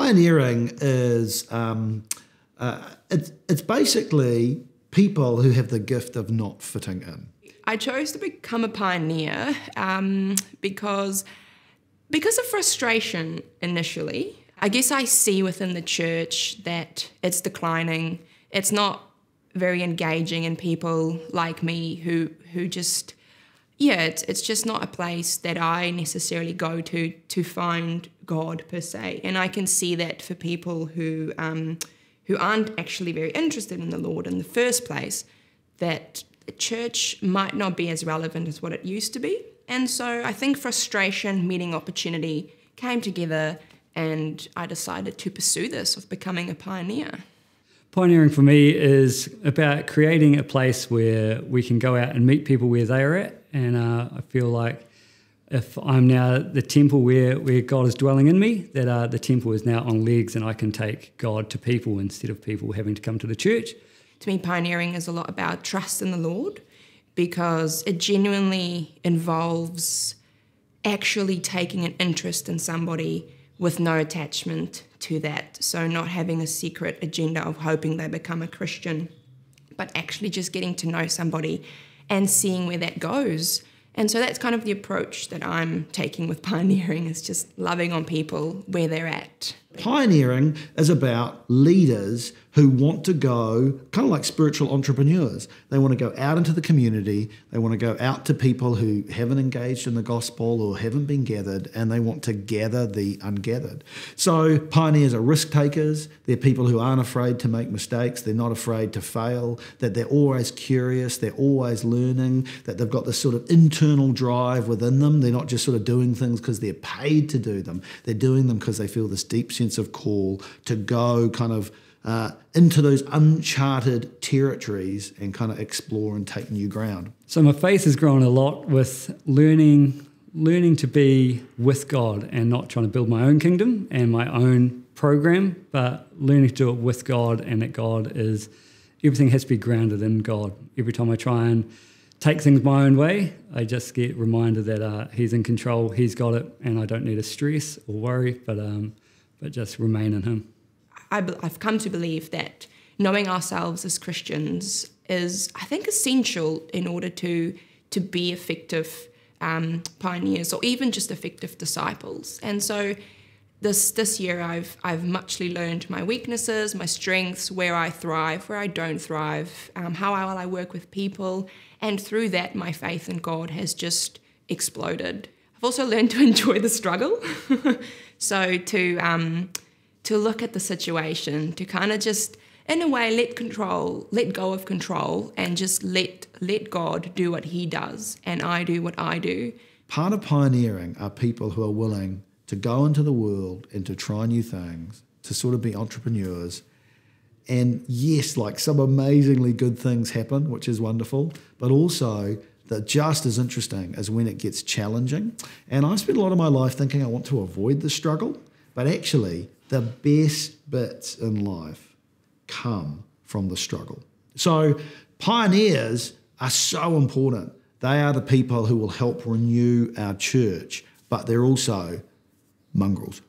pioneering is it's basically people who have the gift of not fitting in. I chose to become a pioneer because of frustration initially. I guess I see within the church that it's declining. It's not very engaging in people like me who just, it's just not a place that I necessarily go to find God per se. And I can see that for people who aren't actually very interested in the Lord in the first place, that the church might not be as relevant as what it used to be. And so I think frustration meeting opportunity came together, and I decided to pursue this of becoming a pioneer. Pioneering for me is about creating a place where we can go out and meet people where they are at. And I feel like if I'm now the temple where God is dwelling in me, that the temple is now on legs and I can take God to people instead of people having to come to the church. To me, pioneering is a lot about trust in the Lord, because it genuinely involves actually taking an interest in somebody with no attachment to that. So not having a secret agenda of hoping they become a Christian, but actually just getting to know somebody and seeing where that goes. And so that's kind of the approach that I'm taking with pioneering, is just loving on people where they're at. Pioneering is about leaders who want to go, kind of like spiritual entrepreneurs. They want to go out into the community, they want to go out to people who haven't engaged in the gospel or haven't been gathered, and they want to gather the ungathered. So pioneers are risk takers. They're people who aren't afraid to make mistakes. They're not afraid to fail, that they're always curious, they're always learning, that they've got this sort of internal drive within them. They're not just sort of doing things because they're paid to do them. They're doing them because they feel this deep sense of call to go kind of into those uncharted territories and kind of explore and take new ground. So my faith has grown a lot with learning to be with God and not trying to build my own kingdom and my own program, but learning to do it with God, and that everything has to be grounded in God. Every time I try and take things my own way, I just get reminded that He's in control, He's got it, and I don't need to stress or worry, but just remain in Him. I've come to believe that knowing ourselves as Christians is, I think, essential in order to be effective pioneers, or even just effective disciples. And so this year I've muchly learned my weaknesses, my strengths, where I thrive, where I don't thrive, how well I work with people, and through that my faith in God has just exploded. I've also learned to enjoy the struggle. So to look at the situation, to kind of just, in a way, let go of control, and just let God do what He does, and I do what I do. Part of pioneering are people who are willing to go into the world and to try new things, to sort of be entrepreneurs. And yes, like some amazingly good things happen, which is wonderful, but also that just as interesting as when it gets challenging. And I spent a lot of my life thinking I want to avoid the struggle, but actually the best bits in life come from the struggle. So pioneers are so important. They are the people who will help renew our church, but they're also mongrels.